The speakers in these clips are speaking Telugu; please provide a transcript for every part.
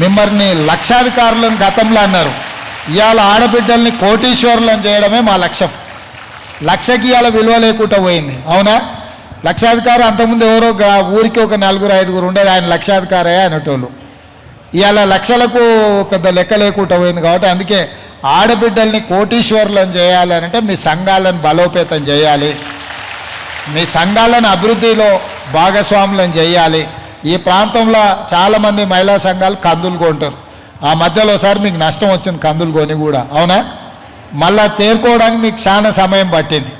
మిమ్మల్ని లక్షాధికారులను గతంలో అన్నారు. ఇవాళ ఆడబిడ్డల్ని కోటీశ్వరులను చేయడమే మా లక్ష్యం. లక్షకి ఇవాళ విలువ లేకుండా పోయింది. అవునా? లక్షాధికారి అంతకుముందు ఎవరో ఊరికి ఒక 4-5 ఉండేది, ఆయన లక్షాధికారే అనేటోళ్ళు. ఇవాళ లక్షలకు పెద్ద లెక్క లేకుండా పోయింది. కాబట్టి అందుకే ఆడబిడ్డల్ని కోటీశ్వరులను చేయాలి అంటే మీ సంఘాలను బలోపేతం చేయాలి, మీ సంఘాలను అభివృద్ధిలో భాగస్వాములను చేయాలి. ఈ ప్రాంతంలో చాలామంది మహిళా సంఘాలు కందులు కొంటారు. ఆ మధ్యలో ఒకసారి మీకు నష్టం వచ్చింది కందులు కొని కూడా. అవునా? మళ్ళా తేరుకోవడానికి మీకు చాలా సమయం పట్టింది.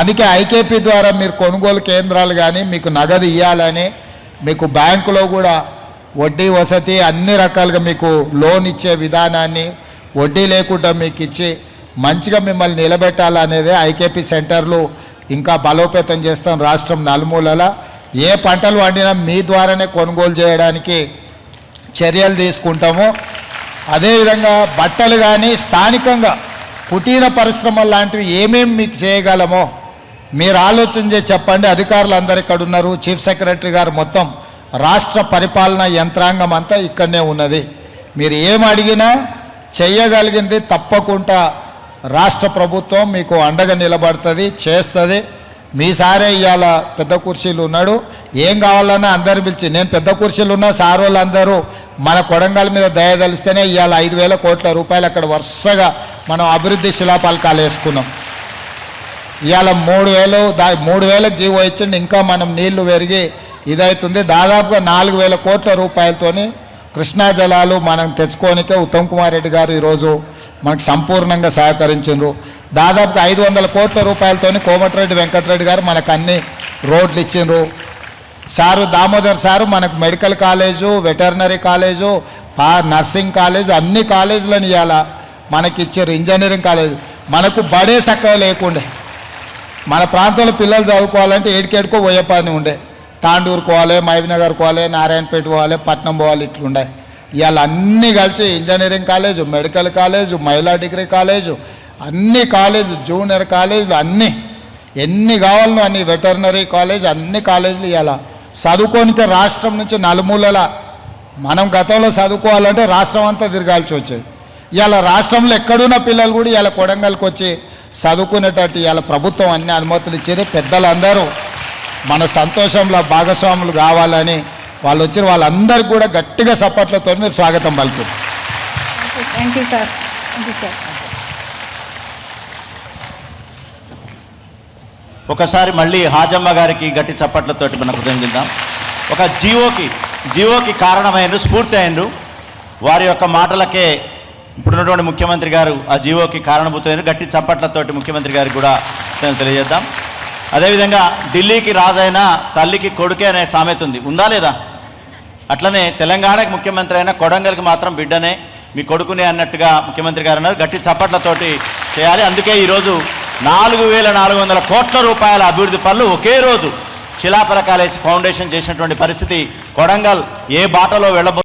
అందుకే ఐకేపీ ద్వారా మీరు కొనుగోలు కేంద్రాలు కానీ మీకు నగదు ఇవ్వాలని, మీకు బ్యాంకులో కూడా వడ్డీ వసతి అన్ని రకాలుగా మీకు లోన్ ఇచ్చే విధానాన్ని వడ్డీ లేకుండా మీకు ఇచ్చి మంచిగా మిమ్మల్ని నిలబెట్టాలనేదే ఐకేపీ సెంటర్లు ఇంకా బలోపేతం చేస్తాం. రాష్ట్రం నలుమూలల ఏ పంటలు వండినా మీ ద్వారానే కొనుగోలు చేయడానికి చర్యలు తీసుకుంటాము. అదేవిధంగా బట్టలు కానీ స్థానికంగా కుటీర పరిశ్రమలు లాంటివి ఏమేమి మీకు చేయగలమో మీరు ఆలోచన చేసి చెప్పండి. అధికారులు అందరు ఇక్కడ ఉన్నారు, చీఫ్ సెక్రటరీ గారు, మొత్తం రాష్ట్ర పరిపాలనా యంత్రాంగం అంతా ఇక్కడనే ఉన్నది. మీరు ఏం అడిగినా చెయ్యగలిగింది తప్పకుండా రాష్ట్ర ప్రభుత్వం మీకు అండగా నిలబడుతుంది, చేస్తుంది. మీ సారే ఇవాళ పెద్ద కుర్చీలు ఉన్నాడు, ఏం కావాలన్నా అందరు పిలిచి, నేను పెద్ద కుర్చీలు ఉన్నా సార్ వాళ్ళందరూ మన కొడంగల్ మీద దయదలిస్తేనే ఇవాళ 5,000 కోట్ల రూపాయలు అక్కడ వరుసగా మనం అభివృద్ధి శిలాఫలకాలు వేసుకున్నాం. ఇవాళ 3,000 జీవో ఇచ్చిండి, ఇంకా మనం నీళ్లు పెరిగి ఇదవుతుంది. దాదాపుగా 4,000 కోట్ల రూపాయలతోని కృష్ణా జలాలు మనం తెచ్చుకోనికే ఉత్తమ్ కుమార్ రెడ్డి గారు ఈరోజు మనకు సంపూర్ణంగా సహకరించారు. దాదాపుగా 500 కోట్ల రూపాయలతోని కోమటిరెడ్డి వెంకటరెడ్డి గారు మనకు అన్ని రోడ్లు ఇచ్చిండ్రు. సారు దామోదర్ సారు మనకు medical college, veterinary college, nursing college, అన్ని కాలేజీలను ఇవాళ మనకి ఇచ్చారు. ఇంజనీరింగ్ కాలేజ్ మనకు బడే చక్కగా లేకుండే. మన ప్రాంతంలో పిల్లలు చదువుకోవాలంటే ఏడికేడుకో పోయే పని ఉండే. తాండూరు పోవాలి, మహబూబ్నగర్ పోవాలి, నారాయణపేట పోవాలి, పట్నం పోవాలి, ఇట్లుండే. ఇవాళ అన్నీ కలిసి ఇంజనీరింగ్ కాలేజు, మెడికల్ కాలేజు, మహిళా డిగ్రీ కాలేజు, అన్ని కాలేజు, జూనియర్ కాలేజీలు అన్నీ ఎన్ని కావాలనో అన్ని, వెటర్నరీ కాలేజ్, అన్ని కాలేజీలు ఇవాళ చదువుకోనికే రాష్ట్రం నుంచి నలుమూలల. మనం గతంలో చదువుకోవాలంటే రాష్ట్రం అంతా తిరగాల్సి వచ్చేది. ఇవాళ రాష్ట్రంలో ఎక్కడున్న పిల్లలు కూడా ఇవాళ కొడంగల్కి వచ్చి చదువుకునేటట్టు ఇవాళ ప్రభుత్వం అన్ని అనుమతులు ఇచ్చారు. పెద్దలందరూ మన సంతోషంలో భాగస్వాములు కావాలని వాళ్ళు వచ్చిన వాళ్ళందరికీ కూడా గట్టిగా సపోర్ట్లతో మీరు స్వాగతం పలుకుతారు. Thank you sir. Thank you sir. ఒకసారి మళ్ళీ హాజమ్మ గారికి గట్టి చప్పట్లతోటి మనం కృతజ్ఞిద్దాం. ఒక జీవోకి కారణమైనరు, స్ఫూర్తి అయినరు, వారి యొక్క మాటలకే ఇప్పుడున్నటువంటి ముఖ్యమంత్రి గారు ఆ జీవోకి కారణభూతమైన గట్టి చప్పట్లతోటి ముఖ్యమంత్రి గారికి కూడా తెలియజేద్దాం. అదేవిధంగా ఢిల్లీకి రాజైన తల్లికి కొడుకే అనే సామెత ఉంది, ఉందా లేదా? అట్లనే తెలంగాణకి ముఖ్యమంత్రి అయినా కొడంగల్కి మాత్రం బిడ్డనే, మీ కొడుకునే అన్నట్టుగా ముఖ్యమంత్రి గారు అన్నారు. గట్టి చప్పట్లతోటి చేయాలి. అందుకే ఈరోజు 4,400 కోట్ల రూపాయల అభివృద్ధి పనులు ఒకే రోజు శిలాఫలకాలేసి ఫౌండేషన్ చేసినటువంటి పరిస్థితి. కొడంగల్ ఏ బాటలో వెళ్ళబో